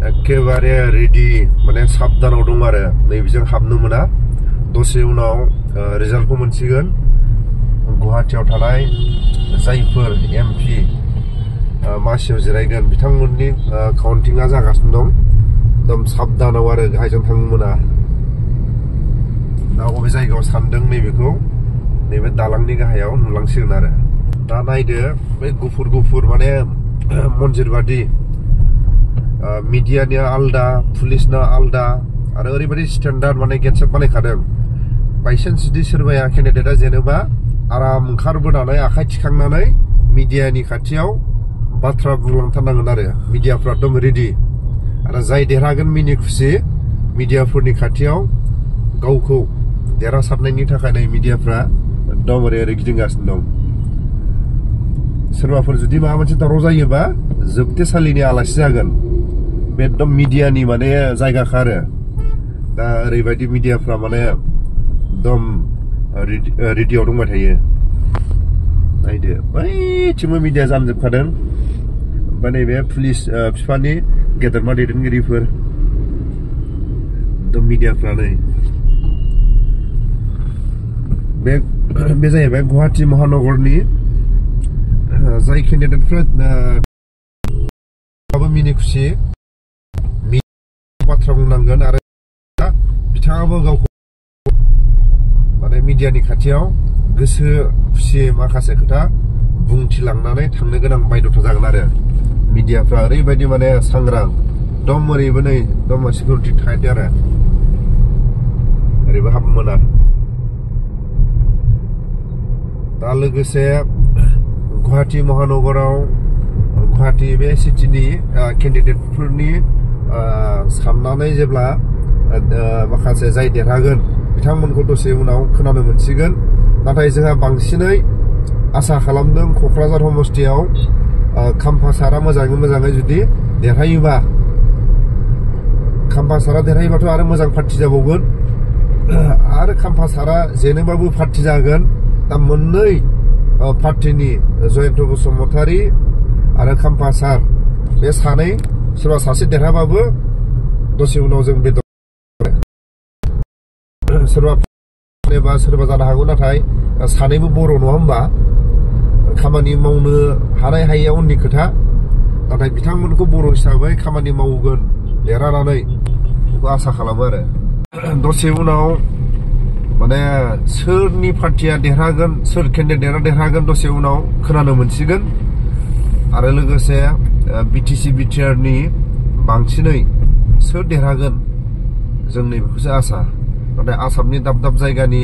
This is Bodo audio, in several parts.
एकेबारे रेडि माने साबधानाव दं आरो नैबेजों हाबनो मोना दसे उनाव रिजाल्टखौ मोनसिगोन गुवाहाटीयाव थानाय जायफोर एमपि मासियाव जिरायगोन बिथांमोननि काउन्टिंआ जागासिनो दं एकदम साबधानाव आरो गाहायजों थांनो मोना दा बबे जायगायाव सानदों नैबेखौ नैबे दालांनि गाहायाव नुलांसिगोन आरो दा नायदो बे गुफुर गुफुर माने मन्दिर बादि मीडियानिया आलदा पुलिसना आलदा आरो ओरैबायदि स्टेन्डार्ड माने गेटसेप बानायखादों बायसान्स जुदि सोरबाया केन्डिडेटआ जेनेबा आराम ओंखारबोनानै आखाइ थिखांनानै मीडियानि खाथियाव बाथ्रा बुंलांथारनांगोन आरो मीडियाफ्रा एकदम रेडि आरो जाय देरहागोन मिनि खुसि मीडियाफोरनि खाथियाव गावखौ देरहासारनायनि थाखाय नै मीडियाफ्रा एकदम ओरै गिदिंगासिनो दं सोरबाफोर जुदि माबा मोनसे दावराव जायोबा जोबथेसालिनि आलासि जागोन बे एकदम मीडियानि माने जायगाखा आरो दा ओरैबायदि मीडियाफ्रा माने एकदम रेडियाव दंबाय थायो नायदो बैथिंबो मीडिया जामजोबखादों ओमफ्राय नैबे पुलिस बिफाननि गेदेरमा दैदेनगिरिफोर एकदम मीडियाफ्रा नै बे जाहैबाय गुवाहाटी महानगरनि जाय केन्डिडेटफ्रा मिनि खुसि बाथ्रा बुंनांगोन आरो बिथाङाबो गावखौ माने मीडियानि खाथियाव गोसो खुसियै माखासे खोथा बुंथिलांनानै थांनो गोनां बायध'था जागोन आरो मीडियाफ्रा ओरैबायदि माने सांग्रां दम ओरैबो नै दम सिकिउरिटि टाइट आरो ओरैबो हाबनो मोना दा लोगोसे गुवाहाटी महानगराव गुवाहाटी बे सिटिनि केन्डिडेटफोरनि साननानै जेब्ला माखासे जाय देरहागोन बिथांमोनखौ दसे उनाव खोनानो मोनसिगोन नाथाय जोंहा बांसिनै आसा खालामदों क'क्राझार समस्तियाव खाम्फा सारा मोजाङै जुदि देरहायोबा खाम्फा सारा देरहायोबाथ' आरो मोजां पार्टी जाबावगोन आरो खाम्फा सारा जेनोबाबो पार्टी जागोन दा मोननै पार्टीनि जयन्त बसुमतारी आरो खाम्फा सार बे सानै सोरबा सासे देरहाबाबो दसे उनाव जों बेदर सोरबा जानो हागौ नाथाय सानैबो बर' नङा होमबा खामानि मावनो हानाय हायैया उननि खोथा नाथाय बिथांमोनखौ बर' हिसाबै खामानि मावगोन देरहानानै बेखौ आसा खालामो आरो दसे उनाव माने सोरनि पार्टीया देरहागोन सोर केन्डिडेटआ देरहागोन दसे उनाव खोनानो मोनसिगोन आरो लोगोसे बिटिसि बिटिआरनि बांसिनै सोर देरहागोन जों नैबेखौसो आसा नाथाय आसामनि दाब दाब जायगानि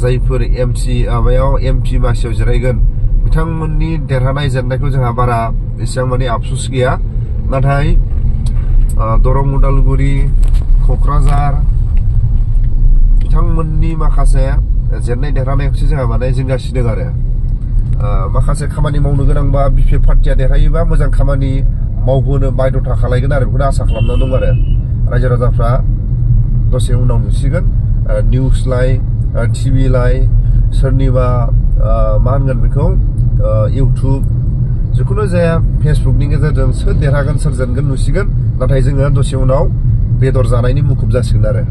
जायफोर एमपि मासियाव जिरायगोन बिथांमोननि देरहानाय जेननायखौ जोंहा बारा एसेबां माने आफसुस गैया नाथाय दरं उदालगुरि क'क्राझार बिथांमोननि माखासे जेननाय देरहानायखौसो जोंहा माने जिंगासिदों आरो माखासे खामानि मावनो गोनांबा बिपि पार्टीया देरहायोबा मोजां खामानि मावहोनो बायध'था खालायगोन आरो बेखौनो आसा खालामना दं आरो रायजो राजाफ्रा दसे उनाव नुसिगोन निउस लाइ टिभि लाइ सोरनिबा मा होनगोन बेखौ इउटुब जिखुनु जाया फेसबुकनि गेजेरजों सोर देरहागोन सोर जेनगोन नुसिगोन नाथाय जोङो दसे उनाव बेदर जानायनि मुखुब जासिगोन आरो